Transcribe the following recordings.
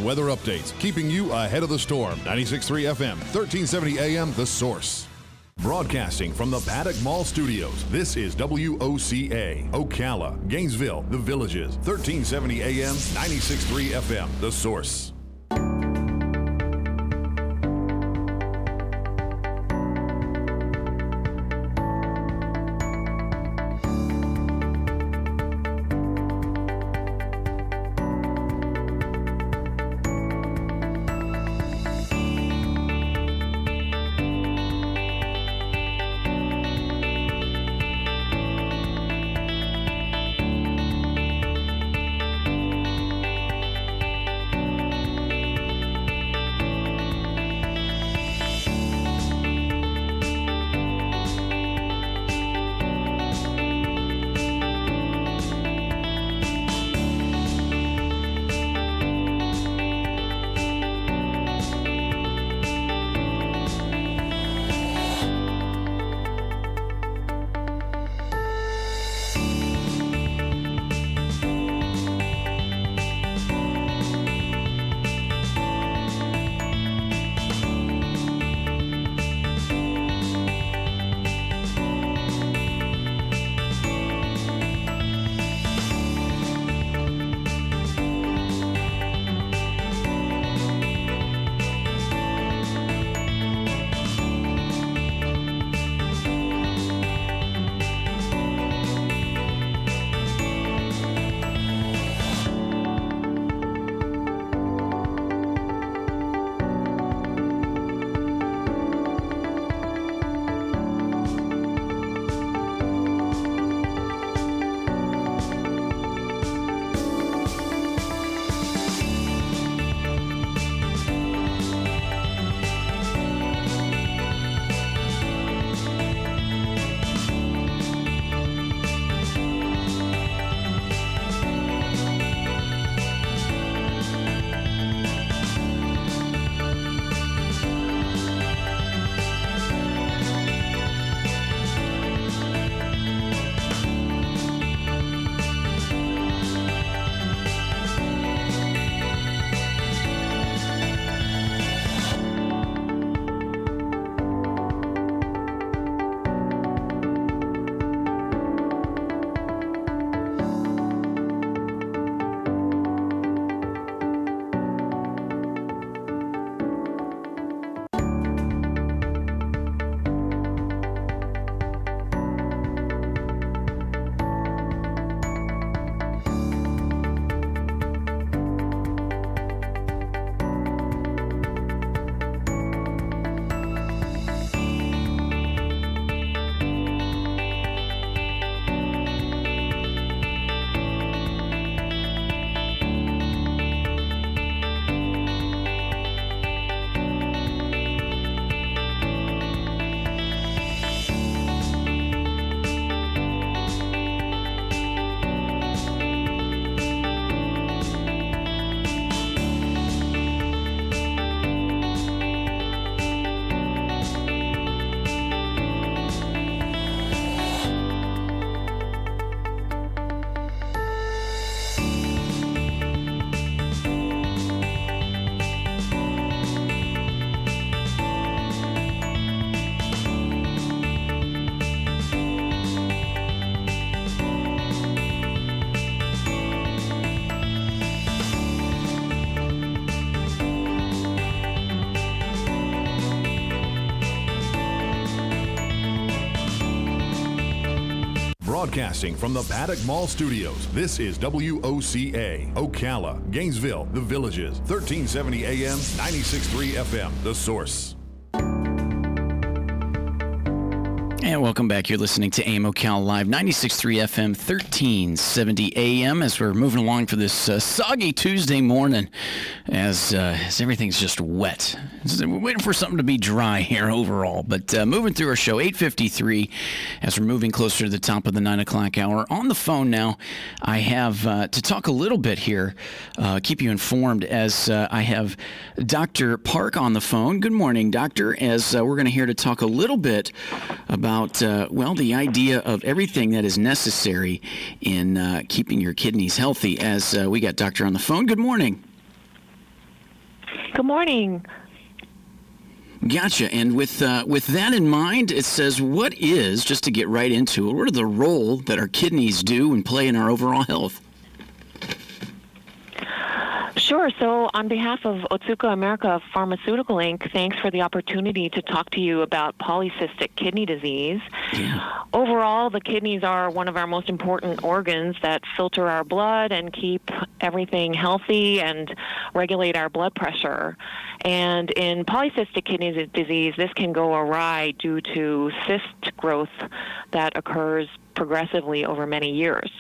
Weather updates, keeping you ahead of the storm. 96.3 FM, 1370 AM, The Source. Broadcasting from the Paddock Mall Studios, this is WOCA, Ocala, Gainesville, The Villages, 1370 AM, 96.3 FM, The Source. Broadcasting from the Paddock Mall Studios, this is WOCA, Ocala, Gainesville, The Villages, 1370 AM, 96.3 FM, The Source. And welcome back. You're listening to AM Ocala Live, 96.3 FM, 1370 AM, as we're moving along for this soggy Tuesday morning, as everything's just wet. We're waiting for something to be dry here overall, but moving through our show, 8:53, as we're moving closer to the top of the 9 o'clock hour. On the phone now, I have to talk a little bit here, keep you informed, as I have Dr. Park on the phone. Good morning, Doctor, as we're going to hear to talk a little bit about the idea of everything that is necessary in keeping your kidneys healthy, as we got Doctor on the phone. Good morning. Good morning. Gotcha. And with that in mind, it says, what is, just to get right into it, what are the role that our kidneys do and play in our overall health? Sure. So on behalf of Otsuka America Pharmaceutical Inc., thanks for the opportunity to talk to you about polycystic kidney disease. Yeah. Overall, the kidneys are one of our most important organs that filter our blood and keep everything healthy and regulate our blood pressure. And in polycystic kidney disease, this can go awry due to cyst growth that occurs progressively over many years.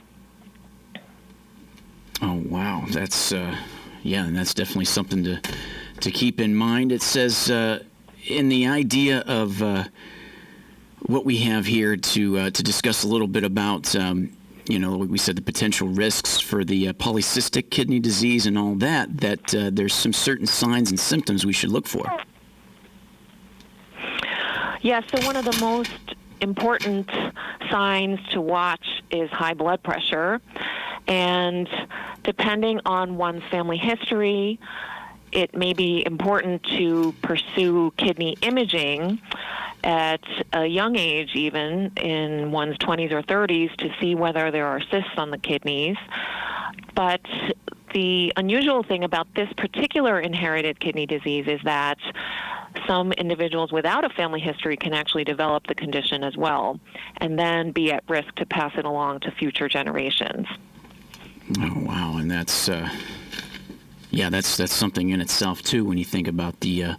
Oh, wow. That's, and that's definitely something to keep in mind. It says in the idea of what we have here to discuss a little bit about, we said the potential risks for the polycystic kidney disease and all that there's some certain signs and symptoms we should look for. Yeah, so one of the most important signs to watch is high blood pressure. And depending on one's family history, it may be important to pursue kidney imaging at a young age, even in one's 20s or 30s, to see whether there are cysts on the kidneys. But the unusual thing about this particular inherited kidney disease is that some individuals without a family history can actually develop the condition as well, and then be at risk to pass it along to future generations. Oh, wow. And that's something in itself, too, when you think about the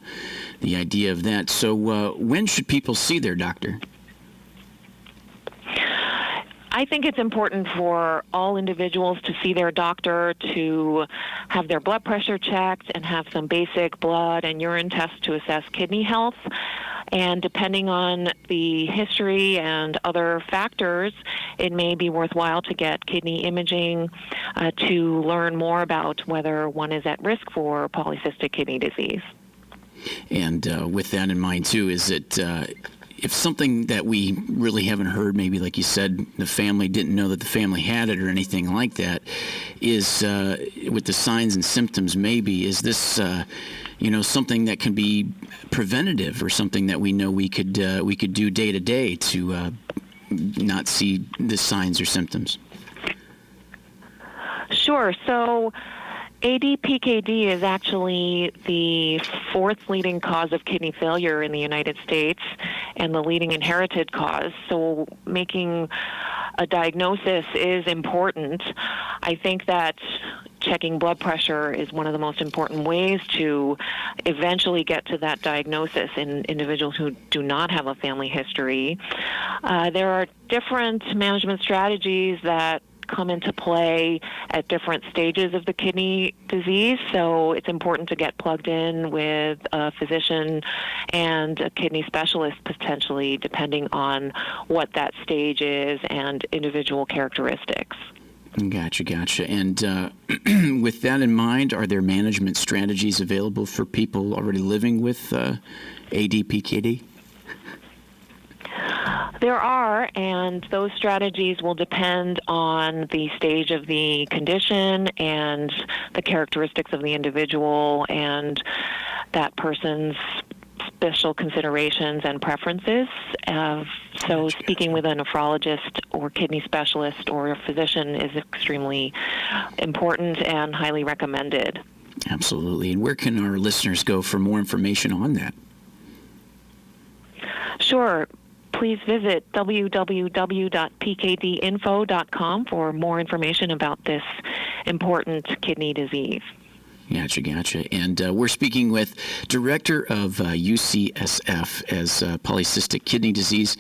idea of that. So when should people see their doctor? I think it's important for all individuals to see their doctor, to have their blood pressure checked and have some basic blood and urine tests to assess kidney health. And depending on the history and other factors, it may be worthwhile to get kidney imaging to learn more about whether one is at risk for polycystic kidney disease. And with that in mind, too, is it if something that we really haven't heard, maybe like you said, the family didn't know that the family had it or anything like that, is with the signs and symptoms, maybe, is this something that can be preventative or something that we know we could do day to day to not see the signs or symptoms? Sure. So ADPKD is actually the fourth leading cause of kidney failure in the United States and the leading inherited cause. So making a diagnosis is important. I think that checking blood pressure is one of the most important ways to eventually get to that diagnosis in individuals who do not have a family history. There are different management strategies that come into play at different stages of the kidney disease, so it's important to get plugged in with a physician and a kidney specialist potentially, depending on what that stage is and individual characteristics. Gotcha. And with that in mind, are there management strategies available for people already living with ADPKD? There are, and those strategies will depend on the stage of the condition and the characteristics of the individual and that person's special considerations and preferences. So speaking with a nephrologist or kidney specialist or a physician is extremely important and highly recommended. Absolutely. And where can our listeners go for more information on that? Sure. Please visit www.pkdinfo.com for more information about this important kidney disease. Gotcha. And we're speaking with Director of UCSF as Polycystic Kidney Disease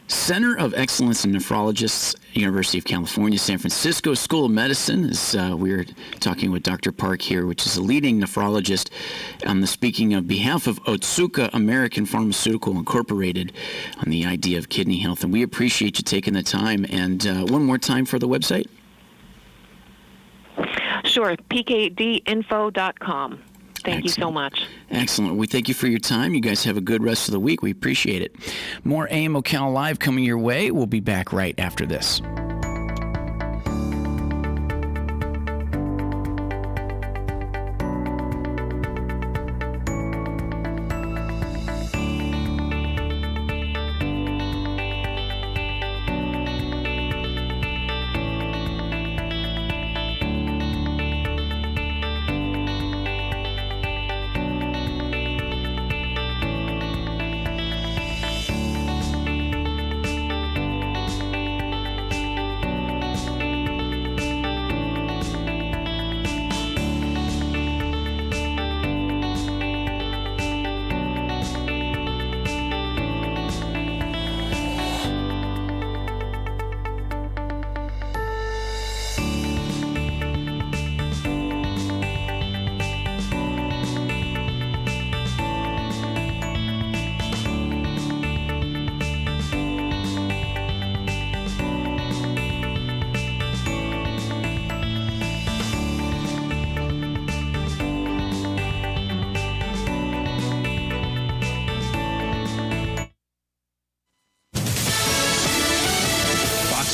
Center of Excellence in Nephrologists, University of California, San Francisco School of Medicine. We're talking with Dr. Park here, which is a leading nephrologist on the speaking of behalf of Otsuka American Pharmaceutical Incorporated on the idea of kidney health. And we appreciate you taking the time. And one more time for the website. Sure, pkdinfo.com. Thank you so much. Excellent. We thank you for your time. You guys have a good rest of the week. We appreciate it. More AM Ocala Live coming your way. We'll be back right after this.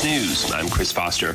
News. I'm Chris Foster.